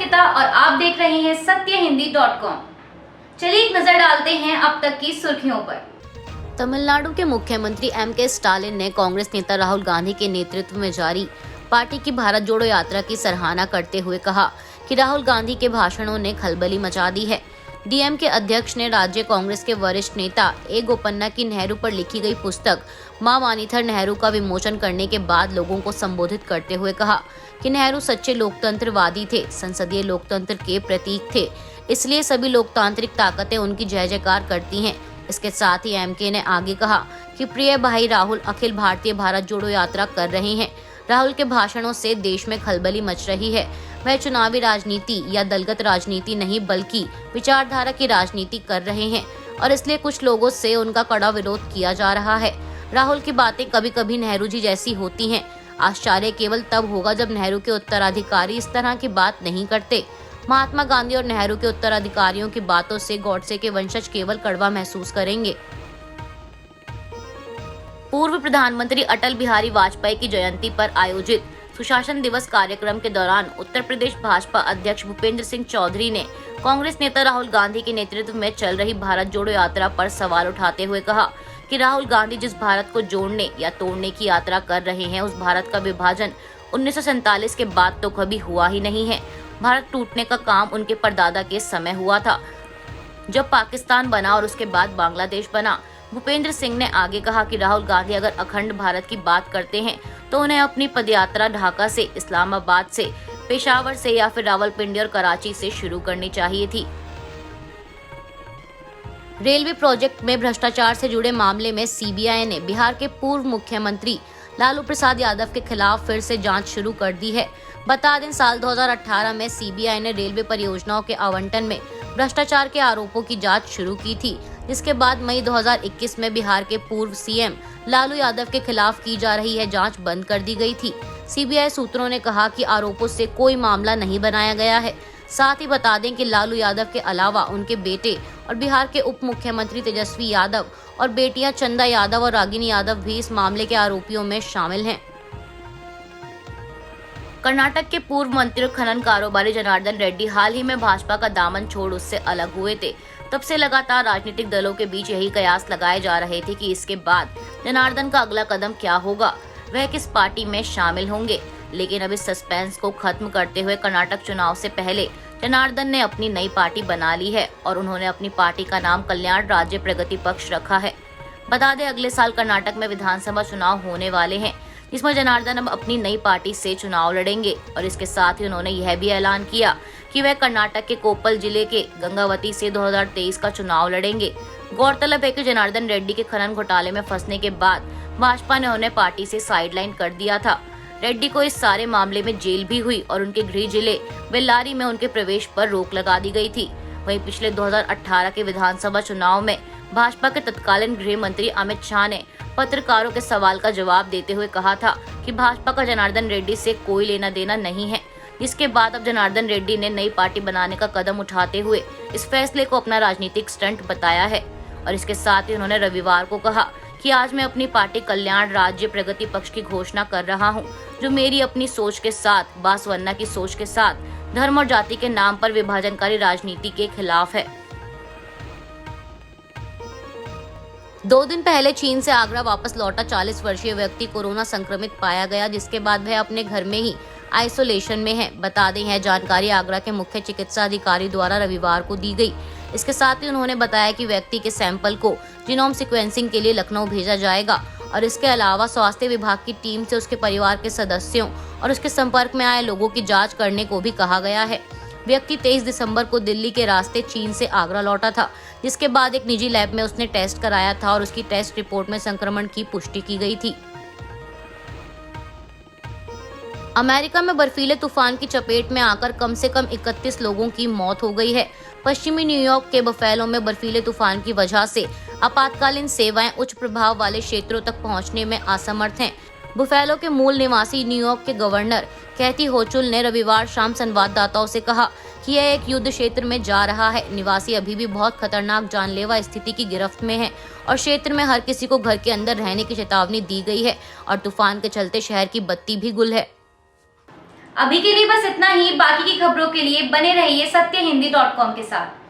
अंकिता और आप देख रहे हैं सत्यहिंदी.com। चलिए एक नजर डालते हैं अब तक की सुर्खियों पर। तमिलनाडु के मुख्यमंत्री M.K. स्टालिन ने कांग्रेस नेता राहुल गांधी के नेतृत्व में जारी पार्टी की भारत जोड़ो यात्रा की सराहना करते हुए कहा कि राहुल गांधी के भाषणों ने खलबली मचा दी है। डीएम के अध्यक्ष ने राज्य कांग्रेस के वरिष्ठ नेता ए गोपन्ना की नेहरू पर लिखी गई पुस्तक मां वानीथर नेहरू का विमोचन करने के बाद लोगों को संबोधित करते हुए कहा कि नेहरू सच्चे लोकतंत्रवादी थे, संसदीय लोकतंत्र के प्रतीक थे, इसलिए सभी लोकतांत्रिक ताकतें उनकी जय जयकार करती हैं। इसके साथ ही एमके ने आगे कहा कि प्रिय भाई राहुल अखिल भारतीय भारत जोड़ो यात्रा कर रहे हैं। राहुल के भाषणों से देश में खलबली मच रही है। वह चुनावी राजनीति या दलगत राजनीति नहीं बल्कि विचारधारा की राजनीति कर रहे हैं और इसलिए कुछ लोगों से उनका कड़ा विरोध किया जा रहा है। राहुल की बातें कभी कभी नेहरू जी जैसी होती हैं। आश्चर्य केवल तब होगा जब नेहरू के उत्तराधिकारी इस तरह की बात नहीं करते। महात्मा गांधी और नेहरू के उत्तराधिकारियों की बातों से गॉडसे के वंशज केवल कड़वा महसूस करेंगे। पूर्व प्रधानमंत्री अटल बिहारी वाजपेयी की जयंती पर आयोजित सुशासन दिवस कार्यक्रम के दौरान उत्तर प्रदेश भाजपा अध्यक्ष भूपेंद्र सिंह चौधरी ने कांग्रेस नेता राहुल गांधी के नेतृत्व में चल रही भारत जोड़ो यात्रा पर सवाल उठाते हुए कहा कि राहुल गांधी जिस भारत को जोड़ने या तोड़ने की यात्रा कर रहे हैं, उस भारत का विभाजन 1947 के बाद तो कभी हुआ ही नहीं है। भारत टूटने का काम उनके परदादा के समय हुआ था, जब पाकिस्तान बना और उसके बाद बांग्लादेश बना। भूपेंद्र सिंह ने आगे कहा कि राहुल गांधी अगर अखंड भारत की बात करते हैं तो उन्हें अपनी पदयात्रा ढाका से, इस्लामाबाद से, पेशावर से या फिर रावलपिंडी और कराची से शुरू करनी चाहिए थी। रेलवे प्रोजेक्ट में भ्रष्टाचार से जुड़े मामले में सीबीआई ने बिहार के पूर्व मुख्यमंत्री लालू प्रसाद यादव के खिलाफ फिर से जांच शुरू कर दी है। बता दें, साल 2018 में सीबीआई ने रेलवे परियोजनाओं के आवंटन में भ्रष्टाचार के आरोपों की जांच शुरू की थी, जिसके बाद मई 2021 में बिहार के पूर्व सीएम लालू यादव के खिलाफ की जा रही है जांच बंद कर दी गई थी। सीबीआई सूत्रों ने कहा कि आरोपों से कोई मामला नहीं बनाया गया है। साथ ही बता दें कि लालू यादव के अलावा उनके बेटे और बिहार के उप मुख्यमंत्री तेजस्वी यादव और बेटियां चंदा यादव और रागिनी यादव भी इस मामले के आरोपियों में शामिल हैं। कर्नाटक के पूर्व मंत्री और खनन कारोबारी जनार्दन रेड्डी हाल ही में भाजपा का दामन छोड़ उससे अलग हुए थे। तब से लगातार राजनीतिक दलों के बीच यही कयास लगाए जा रहे थे कि इसके बाद जनार्दन का अगला कदम क्या होगा, वह किस पार्टी में शामिल होंगे। लेकिन अब इस सस्पेंस को खत्म करते हुए कर्नाटक चुनाव से पहले जनार्दन ने अपनी नई पार्टी बना ली है और उन्होंने अपनी पार्टी का नाम कल्याण राज्य प्रगति पक्ष रखा है। बता दें, अगले साल कर्नाटक में विधानसभा चुनाव होने वाले हैं, जिसमें जनार्दन अब अपनी नई पार्टी से चुनाव लड़ेंगे और इसके साथ ही उन्होंने यह भी ऐलान किया कि वह कर्नाटक के कोप्पल जिले के गंगावती से 2023 का चुनाव लड़ेंगे। गौरतलब है कि जनार्दन रेड्डी के खनन घोटाले में फंसने के बाद भाजपा ने उन्हें पार्टी से साइडलाइन कर दिया था। रेड्डी को इस सारे मामले में जेल भी हुई और उनके गृह जिले बेल्लारी में उनके प्रवेश पर रोक लगा दी गई थी। वहीं पिछले 2018 के विधानसभा चुनाव में भाजपा के तत्कालीन गृह मंत्री अमित शाह ने पत्रकारों के सवाल का जवाब देते हुए कहा था कि भाजपा का जनार्दन रेड्डी से कोई लेना देना नहीं है। जिसके बाद अब जनार्दन रेड्डी ने नई पार्टी बनाने का कदम उठाते हुए इस फैसले को अपना राजनीतिक स्टंट बताया है और इसके साथ ही उन्होंने रविवार को कहा कि आज मैं अपनी पार्टी कल्याण राज्य प्रगति पक्ष की घोषणा कर रहा हूं, जो मेरी अपनी सोच के साथ, बासवन्ना की सोच के साथ धर्म और जाति के नाम पर विभाजनकारी राजनीति के खिलाफ है। 2 दिन पहले चीन से आगरा वापस लौटा 40 वर्षीय व्यक्ति कोरोना संक्रमित पाया गया, जिसके बाद वह अपने घर में ही आइसोलेशन में है। बता दें, यह जानकारी आगरा के मुख्य चिकित्सा अधिकारी द्वारा रविवार को दी गई। इसके साथ ही उन्होंने बताया कि व्यक्ति के सैंपल को जीनोम सीक्वेंसिंग के लिए लखनऊ भेजा जाएगा और इसके अलावा स्वास्थ्य विभाग की टीम से उसके परिवार के सदस्यों और उसके संपर्क में आए लोगों की जांच करने को भी कहा गया है। व्यक्ति 23 दिसंबर को दिल्ली के रास्ते चीन से आगरा लौटा था, जिसके बाद एक निजी लैब में उसने टेस्ट कराया था और उसकी टेस्ट रिपोर्ट में संक्रमण की पुष्टि की गई थी। अमेरिका में बर्फीले तूफान की चपेट में आकर कम से कम 31 लोगों की मौत हो गई है। पश्चिमी न्यूयॉर्क के बफेलो में बर्फीले तूफान की वजह से आपातकालीन सेवाएं उच्च प्रभाव वाले क्षेत्रों तक पहुंचने में असमर्थ हैं। बुफेलो के मूल निवासी न्यूयॉर्क के गवर्नर कैथी होचुल ने रविवार शाम संवाददाताओं से कहा कि यह एक युद्ध क्षेत्र में जा रहा है। निवासी अभी भी बहुत खतरनाक जानलेवा स्थिति की गिरफ्त में हैं और क्षेत्र में हर किसी को घर के अंदर रहने की चेतावनी दी गई है और तूफान के चलते शहर की बत्ती भी गुल है। अभी के लिए बस इतना ही। बाकी की खबरों के लिए बने रहिए सत्यहिंदी.com के साथ।